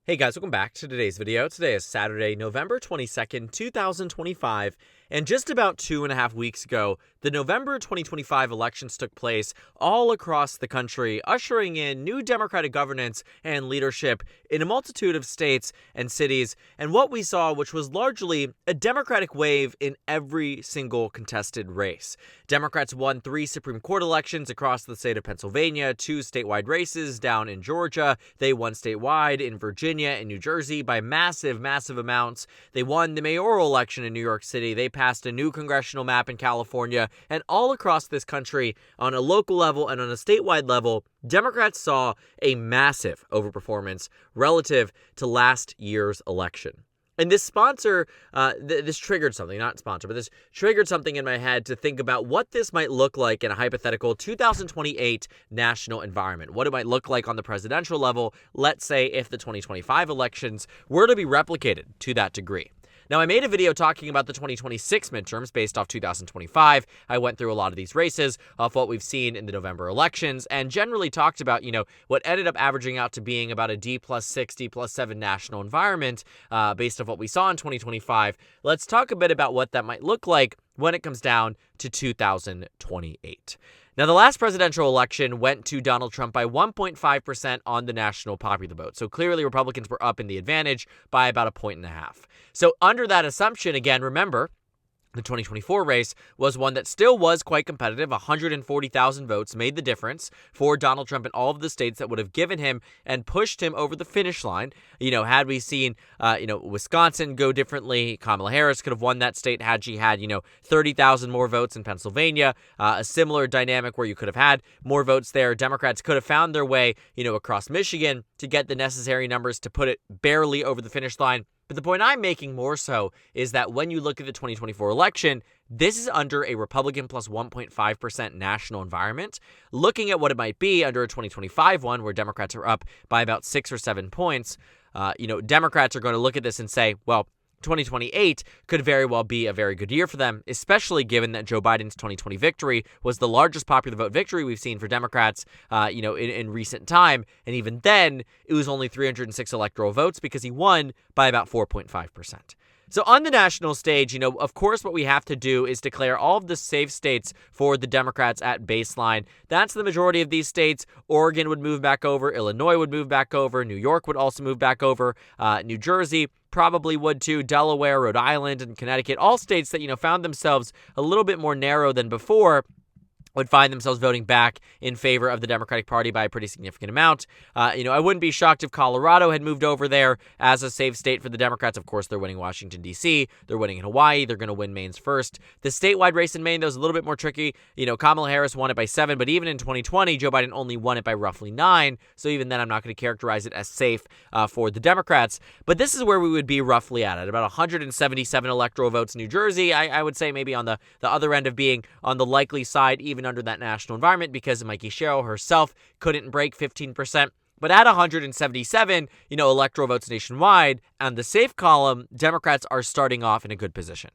Hey guys, welcome back to today's video. Today is Saturday, November 22nd, 2025, and just about 2.5 weeks ago, the November 2025 elections took place all across the country, ushering in new Democratic governance and leadership in a multitude of states and cities, and what we saw, which was largely a Democratic wave in every single contested race. Democrats won 3 Supreme Court elections across the state of Pennsylvania, 2 statewide races down in Georgia, they won statewide in Virginia and New Jersey by massive amounts. They won the mayoral election in New York City. They passed a new congressional map in California. And all across this country, on a local level and on a statewide level, Democrats saw a massive overperformance relative to last year's election. And this this triggered something, not sponsor, but this triggered something in my head to think about what this might look like in a hypothetical 2028 national environment. What it might look like on the presidential level, let's say if the 2025 elections were to be replicated to that degree. Now, I made a video talking about the 2026 midterms based off 2025. I went through a lot of these races off what we've seen in the November elections and generally talked about, what ended up averaging out to being about a D+6, D+7 national environment based off what we saw in 2025. Let's talk a bit about what that might look like when it comes down to 2028. Now, the last presidential election went to Donald Trump by 1.5% on the national popular vote. So clearly Republicans were up in the advantage by about 1.5 points. So under that assumption, again, remember, the 2024 race was one that still was quite competitive. 140,000 votes made the difference for Donald Trump in all of the states that would have given him and pushed him over the finish line. Had we seen, Wisconsin go differently, Kamala Harris could have won that state had she had, 30,000 more votes in Pennsylvania. A similar dynamic where you could have had more votes there. Democrats could have found their way, across Michigan to get the necessary numbers to put it barely over the finish line. But the point I'm making more so is that when you look at the 2024 election, this is under a Republican plus 1.5% national environment. Looking at what it might be under a 2025 one where Democrats are up by about 6 or 7 points, Democrats are going to look at this and say, well, 2028 could very well be a very good year for them, especially given that Joe Biden's 2020 victory was the largest popular vote victory we've seen for Democrats, in recent time. And even then, it was only 306 electoral votes because he won by about 4.5%. So on the national stage, of course, what we have to do is declare all of the safe states for the Democrats at baseline. That's the majority of these states. Oregon would move back over. Illinois would move back over. New York would also move back over. New Jersey probably would too. Delaware, Rhode Island, and Connecticut, all states that, found themselves a little bit more narrow than before, would find themselves voting back in favor of the Democratic Party by a pretty significant amount. I wouldn't be shocked if Colorado had moved over there as a safe state for the Democrats. Of course, they're winning Washington, D.C. They're winning in Hawaii. They're going to win Maine's first. The statewide race in Maine, though, is a little bit more tricky. Kamala Harris won it by 7, but even in 2020, Joe Biden only won it by roughly 9. So even then, I'm not going to characterize it as safe for the Democrats. But this is where we would be roughly at about 177 electoral votes in New Jersey. I would say maybe on the other end of being on the likely side, even under that national environment, because Mikey Sherrill herself couldn't break 15%. But at 177, electoral votes nationwide, on the safe column, Democrats are starting off in a good position.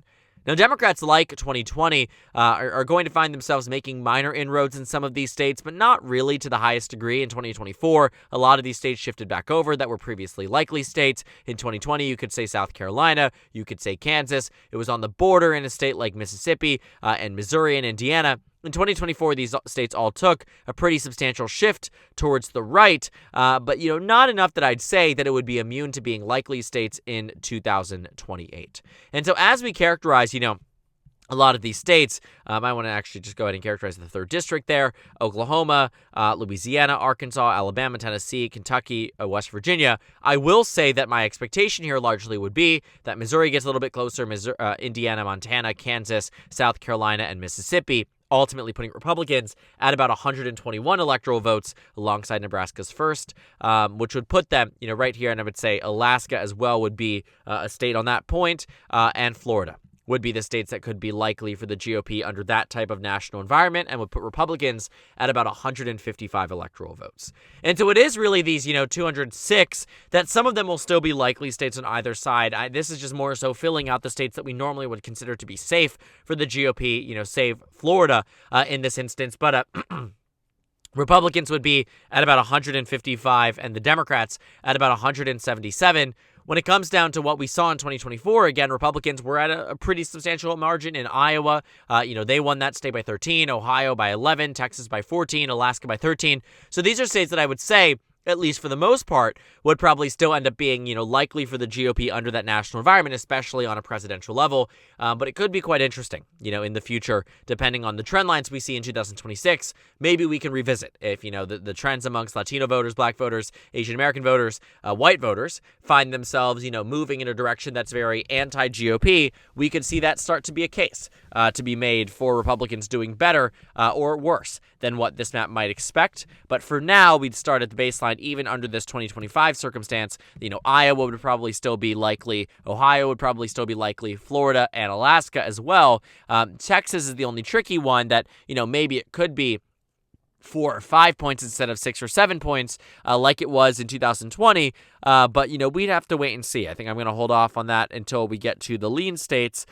Now, Democrats, like 2020, are going to find themselves making minor inroads in some of these states, but not really to the highest degree. In 2024, a lot of these states shifted back over that were previously likely states. In 2020, you could say South Carolina, you could say Kansas. It was on the border in a state like Mississippi and Missouri and Indiana. In 2024, these states all took a pretty substantial shift towards the right, but not enough that I'd say that it would be immune to being likely states in 2028. And so as we characterize, a lot of these states, I want to actually just go ahead and characterize the 3rd district there: Oklahoma, Louisiana, Arkansas, Alabama, Tennessee, Kentucky, West Virginia. I will say that my expectation here largely would be that Missouri gets a little bit closer, Indiana, Montana, Kansas, South Carolina, and Mississippi, ultimately putting Republicans at about 121 electoral votes alongside Nebraska's first, which would put them, right here. And I would say Alaska as well would be a state on that point, and Florida would be the states that could be likely for the GOP under that type of national environment, and would put Republicans at about 155 electoral votes. And so it is really these, 206 that some of them will still be likely states on either side. This is just more so filling out the states that we normally would consider to be safe for the GOP, save Florida in this instance. But Republicans would be at about 155 and the Democrats at about 177. When it comes down to what we saw in 2024, again, Republicans were at a pretty substantial margin in Iowa. They won that state by 13, Ohio by 11, Texas by 14, Alaska by 13. So these are states that I would say, at least for the most part, would probably still end up being, likely for the GOP under that national environment, especially on a presidential level. But it could be quite interesting, in the future, depending on the trend lines we see in 2026. Maybe we can revisit if, the trends amongst Latino voters, Black voters, Asian American voters, white voters find themselves, moving in a direction that's very anti-GOP. We could see that start to be a case to be made for Republicans doing better or worse than what this map might expect. But for now, we'd start at the baseline, even under this 2025 circumstance. Iowa would probably still be likely. Ohio would probably still be likely. Florida and Alaska as well. Texas is the only tricky one that, maybe it could be 4 or 5 points instead of 6 or 7 points like it was in 2020. But, we'd have to wait and see. I think I'm going to hold off on that until we get to the lean states.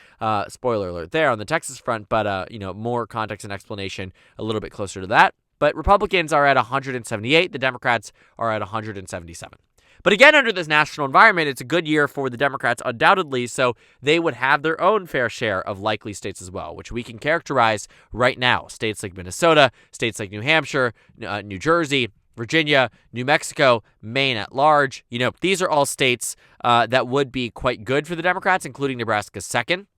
Spoiler alert there on the Texas front, but, more context and explanation a little bit closer to that. But Republicans are at 178. The Democrats are at 177. But again, under this national environment, it's a good year for the Democrats, undoubtedly, so they would have their own fair share of likely states as well, which we can characterize right now. States like Minnesota, states like New Hampshire, New Jersey, Virginia, New Mexico, Maine at large. These are all states that would be quite good for the Democrats, including Nebraska's second,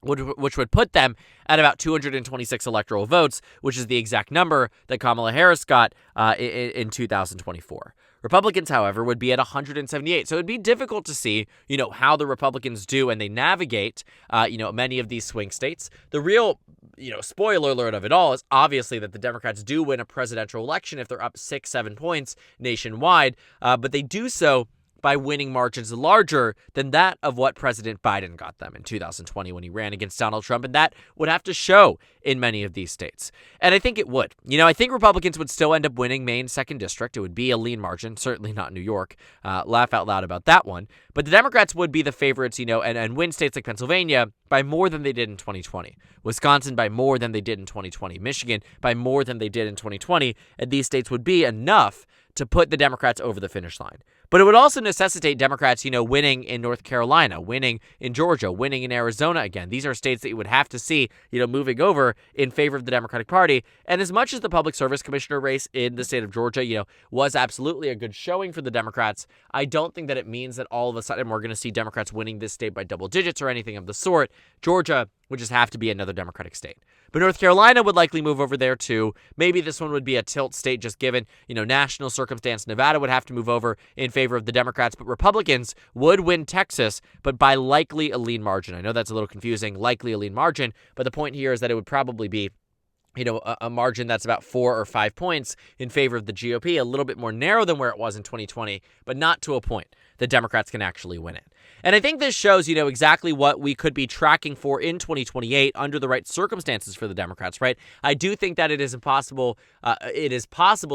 which would put them at about 226 electoral votes, which is the exact number that Kamala Harris got in 2024. Republicans, however, would be at 178. So it'd be difficult to see, how the Republicans do and they navigate, many of these swing states. The real, spoiler alert of it all is obviously that the Democrats do win a presidential election if they're up 6-7 points nationwide, but they do so by winning margins larger than that of what President Biden got them in 2020 when he ran against Donald Trump, and that would have to show in many of these states. And I think it would. I think Republicans would still end up winning Maine's 2nd district. It would be a lean margin, certainly not New York. Laugh out loud about that one. But the Democrats would be the favorites, and win states like Pennsylvania by more than they did in 2020. Wisconsin by more than they did in 2020. Michigan by more than they did in 2020. And these states would be enough to put the Democrats over the finish line. But it would also necessitate Democrats, winning in North Carolina, winning in Georgia, winning in Arizona again. These are states that you would have to see, moving over in favor of the Democratic Party. And as much as the public service commissioner race in the state of Georgia, was absolutely a good showing for the Democrats, I don't think that it means that all of a sudden we're going to see Democrats winning this state by double digits or anything of the sort. Georgia would just have to be another Democratic state. But North Carolina would likely move over there too. Maybe this one would be a tilt state just given, national circumstance. Nevada would have to move over in favor of the Democrats, but Republicans would win Texas, but by likely a lean margin. I know that's a little confusing, likely a lean margin, but the point here is that it would probably be a margin that's about 4 or 5 points in favor of the GOP, a little bit more narrow than where it was in 2020, but not to a point that Democrats can actually win it. And I think this shows, exactly what we could be tracking for in 2028 under the right circumstances for the Democrats, right? I do think that it is possible,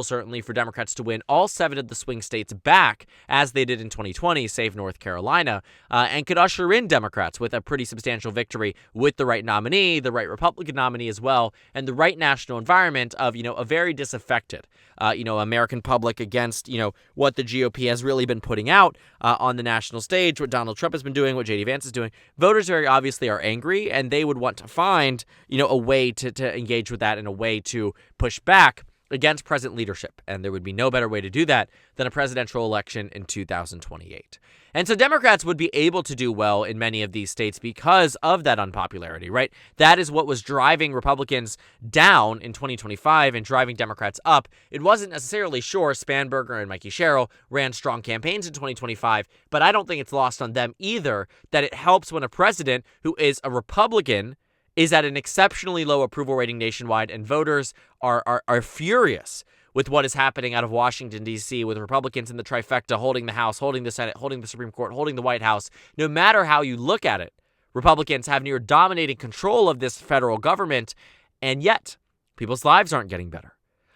certainly, for Democrats to win all 7 of the swing states back, as they did in 2020, save North Carolina, and could usher in Democrats with a pretty substantial victory with the right nominee, the right Republican nominee as well, and the right national environment of, a very disaffected, American public against, what the GOP has really been putting out on the national stage, what Donald Trump has been doing, what J.D. Vance is doing. Voters very obviously are angry, and they would want to find, a way to engage with that and a way to push back against present leadership. And there would be no better way to do that than a presidential election in 2028. And so Democrats would be able to do well in many of these states because of that unpopularity, right? That is what was driving Republicans down in 2025 and driving Democrats up. It wasn't necessarily sure Spanberger and Mikey Sherrill ran strong campaigns in 2025, but I don't think it's lost on them either that it helps when a president who is a Republican is at an exceptionally low approval rating nationwide, and voters are furious with what is happening out of Washington, D.C., with Republicans in the trifecta holding the House, holding the Senate, holding the Supreme Court, holding the White House. No matter how you look at it, Republicans have near dominating control of this federal government, and yet people's lives aren't getting better.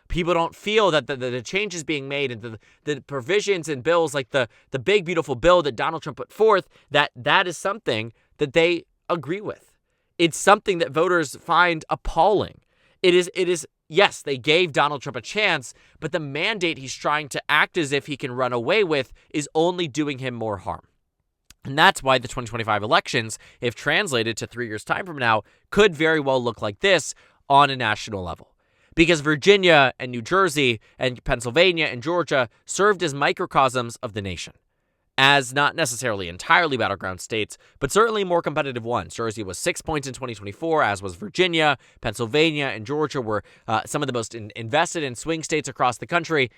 People don't feel that the changes being made and the provisions and bills like the big, beautiful bill that Donald Trump put forth, that is something that they agree with. It's something that voters find appalling. It is yes, they gave Donald Trump a chance, but the mandate he's trying to act as if he can run away with is only doing him more harm. And that's why the 2025 elections, if translated to 3 years' time from now, could very well look like this on a national level. Because Virginia and New Jersey and Pennsylvania and Georgia served as microcosms of the nation, as not necessarily entirely battleground states, but certainly more competitive ones. Jersey was 6 points in 2024, as was Virginia. Pennsylvania and Georgia were some of the most invested in swing states across the country.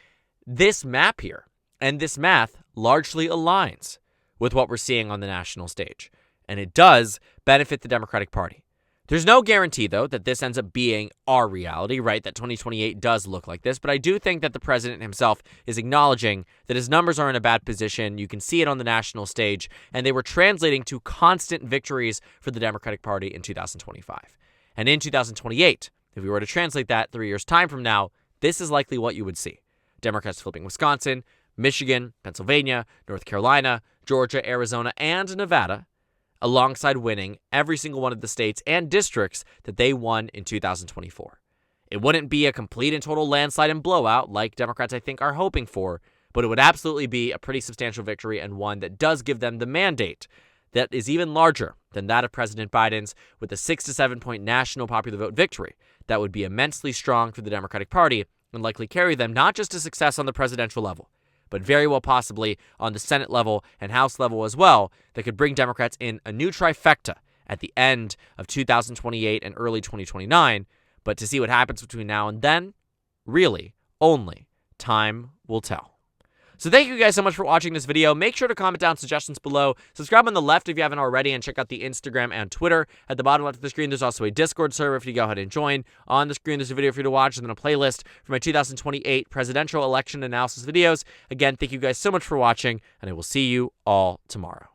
This map here and this math largely aligns with what we're seeing on the national stage, and it does benefit the Democratic Party. There's no guarantee, though, that this ends up being our reality, right? That 2028 does look like this. But I do think that the president himself is acknowledging that his numbers are in a bad position. You can see it on the national stage. And they were translating to constant victories for the Democratic Party in 2025. And in 2028, if we were to translate that 3 years' time from now, this is likely what you would see. Democrats flipping Wisconsin, Michigan, Pennsylvania, North Carolina, Georgia, Arizona, and Nevada, alongside winning every single one of the states and districts that they won in 2024. It wouldn't be a complete and total landslide and blowout like Democrats, I think, are hoping for, but it would absolutely be a pretty substantial victory and one that does give them the mandate that is even larger than that of President Biden's, with a 6 to 7 point national popular vote victory that would be immensely strong for the Democratic Party and likely carry them not just to success on the presidential level, but very well possibly on the Senate level and House level as well, that could bring Democrats in a new trifecta at the end of 2028 and early 2029. But to see what happens between now and then, really, only time will tell. So thank you guys so much for watching this video. Make sure to comment down suggestions below. Subscribe on the left if you haven't already, and check out the Instagram and Twitter. At the bottom left of the screen, there's also a Discord server for you to go ahead and join. On the screen, there's a video for you to watch, and then a playlist for my 2028 presidential election analysis videos. Again, thank you guys so much for watching, and I will see you all tomorrow.